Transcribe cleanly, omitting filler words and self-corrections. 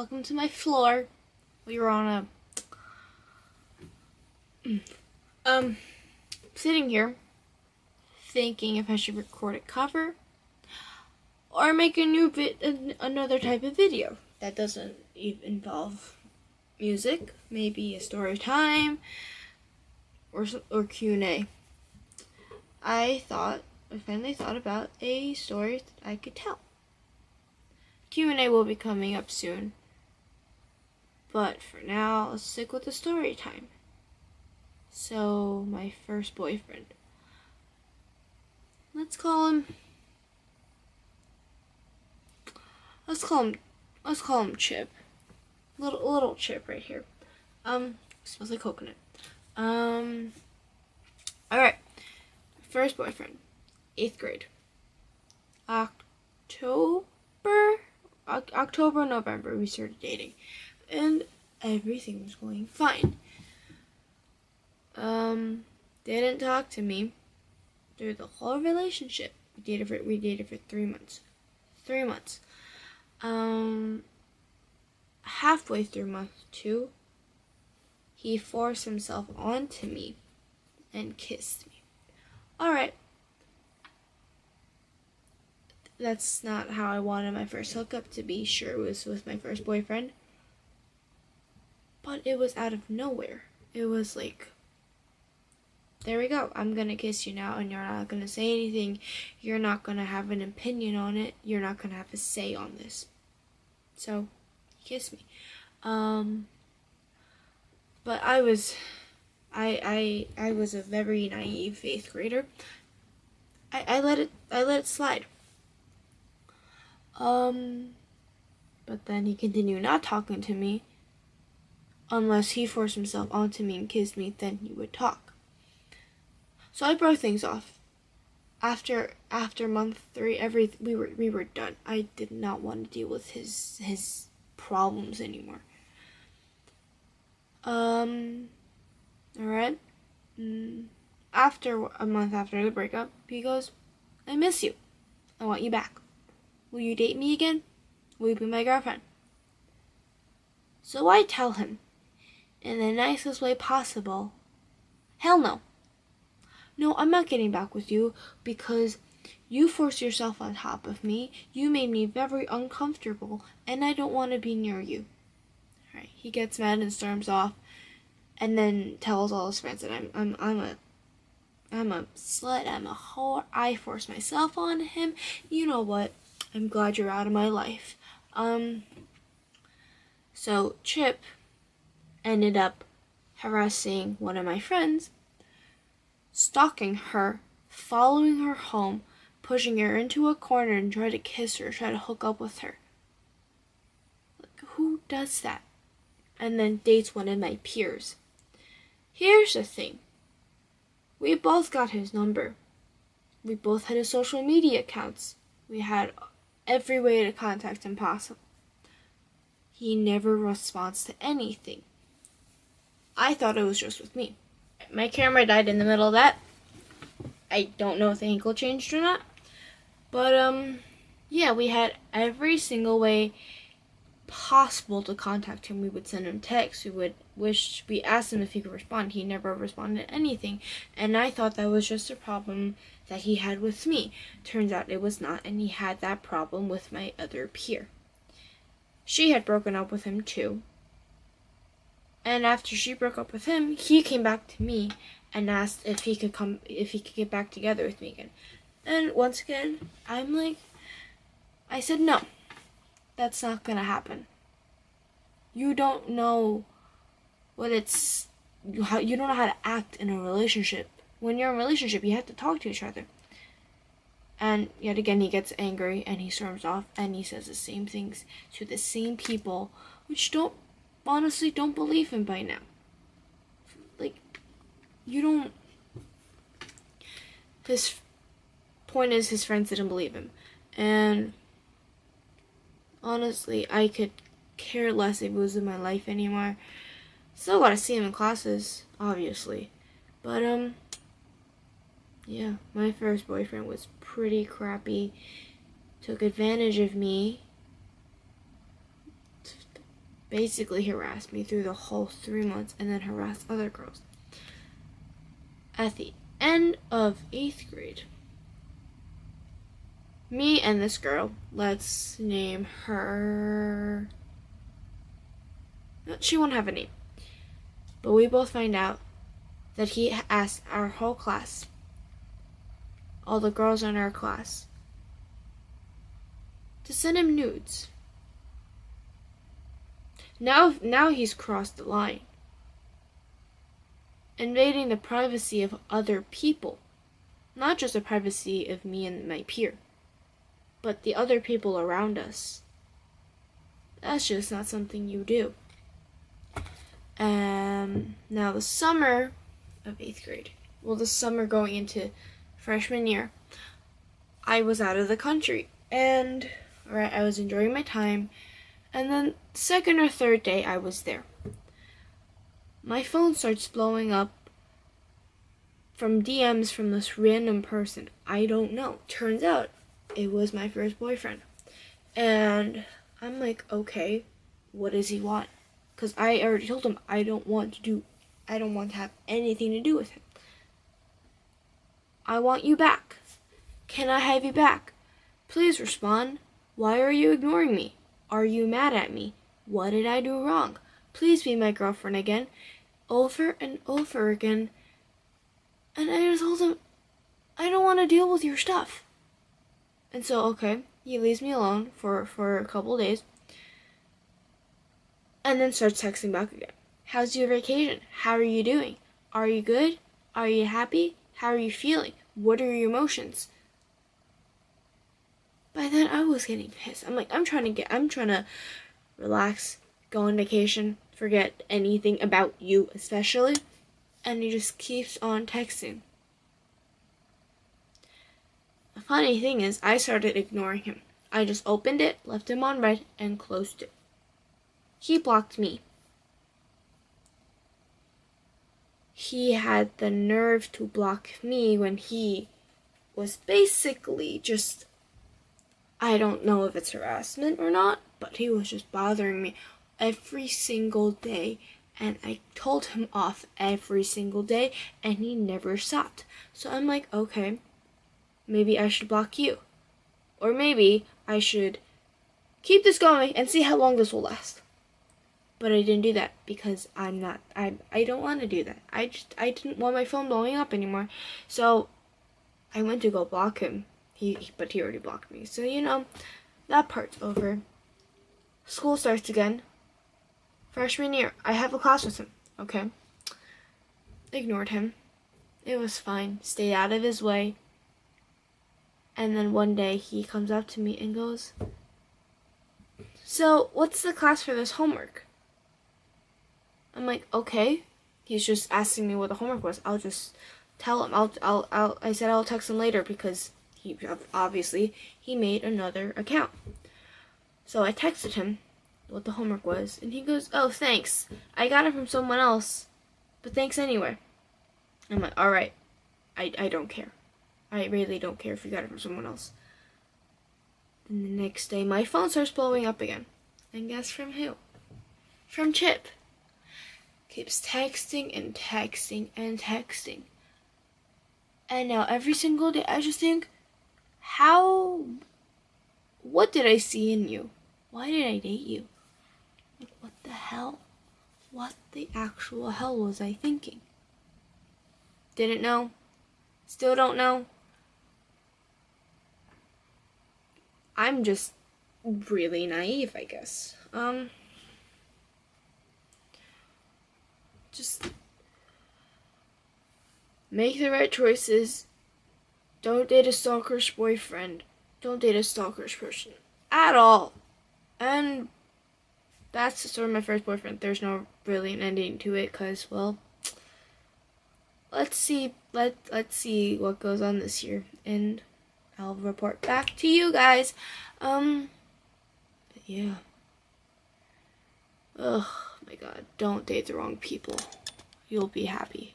Welcome to my floor. We were on sitting here thinking if I should record a cover or make a new another type of video that doesn't even involve music, maybe a story time or Q&A. I finally thought about a story that I could tell. Q&A will be coming up soon. But for now, let's stick with the story time. So, my first boyfriend. Let's call him Chip. Little Chip right here. Smells like coconut. Alright. First boyfriend. 8th grade. October, November, we started dating. And everything was going fine. Didn't talk to me through the whole relationship. We dated for 3 months. 3 months. Halfway through month 2, he forced himself onto me and kissed me. Alright. That's not how I wanted my first hookup to be. Sure, it was with my first boyfriend. But it was out of nowhere. It was like, there we go. I'm going to kiss you now, and you're not going to say anything. You're not going to have an opinion on it. You're not going to have a say on this. So, he kissed me. But I was a very naive 8th grader. I let it slide. But then he continued not talking to me. Unless he forced himself onto me and kissed me, then he would talk. So I broke things off. After month 3, we were done. I did not want to deal with his problems anymore. Alright. After a month after the breakup, he goes, "I miss you. I want you back. Will you date me again? Will you be my girlfriend?" So I tell him, in the nicest way possible, hell no. No, I'm not getting back with you because you forced yourself on top of me. You made me very uncomfortable, and I don't want to be near you. Alright, he gets mad and storms off, and then tells all his friends that I'm a slut, I'm a whore, I forced myself on him. You know what? I'm glad you're out of my life. So Chip ended up harassing one of my friends, stalking her, following her home, pushing her into a corner and try to kiss her, try to hook up with her. Like, who does that? And then dates one of my peers. Here's the thing. We both got his number. We both had his social media accounts. We had every way to contact him possible. He never responds to anything. I thought it was just with me. My camera died in the middle of that. I don't know if the angle changed or not. But, yeah, we had every single way possible to contact him. We would send him texts. We asked him if he could respond. He never responded to anything. And I thought that was just a problem that he had with me. Turns out it was not, and he had that problem with my other peer. She had broken up with him too. And after she broke up with him, he came back to me and asked if he could get back together with me again. And once again, I said no. That's not gonna happen. You don't know you don't know how to act in a relationship. When you're in a relationship, you have to talk to each other. And yet again, he gets angry and he storms off and he says the same things to the same people, which honestly don't believe him by now. Like, his point is his friends didn't believe him. And honestly, I could care less if he was in my life anymore. Still gotta see him in classes, obviously. But, yeah, my first boyfriend was pretty crappy. Took advantage of me. basically harassed me through the whole 3 months and then harassed other girls. At the end of 8th grade, me and this girl, let's name her... She won't have a name. But we both find out that he asked our whole class, all the girls in our class, to send him nudes. Now he's crossed the line, invading the privacy of other people, not just the privacy of me and my peer, but the other people around us. That's just not something you do. Now the summer of 8th grade, the summer going into freshman year, I was out of the country, and I was enjoying my time, and then second or third day I was there. My phone starts blowing up from DMs from this random person. I don't know. Turns out it was my first boyfriend. And I'm like, okay, what does he want? Because I already told him I don't want to have anything to do with him. I want you back. Can I have you back? Please respond. Why are you ignoring me? Are you mad at me? What did I do wrong? Please be my girlfriend again. Over and over again. And I just told him, I don't want to deal with your stuff. And so, okay, he leaves me alone for a couple days. And then starts texting back again. How's your vacation? How are you doing? Are you good? Are you happy? How are you feeling? What are your emotions? By then I was getting pissed. I'm trying to relax, go on vacation, forget anything about you especially. And he just keeps on texting. The funny thing is, I started ignoring him. I just opened it, left him on red, and closed it. He blocked me. He had the nerve to block me when he was basically just, I don't know if it's harassment or not, but he was just bothering me every single day. And I told him off every single day, and he never stopped. So I'm like, okay, maybe I should block you. Or maybe I should keep this going and see how long this will last. But I didn't do that because I don't want to do that. I didn't want my phone blowing up anymore. So I went to go block him. But he already blocked me. So, that part's over. School starts again. Freshman year, I have a class with him, okay? Ignored him. It was fine. Stayed out of his way. And then one day he comes up to me and goes, so what's the class for this homework? I'm like, okay. He's just asking me what the homework was. I'll just tell him. I said I'll text him later because he made another account. So I texted him what the homework was, and he goes, oh, thanks. I got it from someone else, but thanks anyway. I'm like, all right. I don't care. I really don't care if you got it from someone else. And the next day, my phone starts blowing up again. And guess from who? From Chip. Keeps texting and texting and texting. And now every single day, I just think, what did I see in you? Why did I date you? Like, what the hell? What the actual hell was I thinking? Didn't know. Still don't know. I'm just really naive, I guess. Just make the right choices. Don't date a stalker's boyfriend. Don't date a stalker's person. At all. And that's the story of my first boyfriend. There's no really an ending to it, because, well, let's see what goes on this year, and I'll report back to you guys. Yeah. Oh my god, don't date the wrong people. You'll be happy.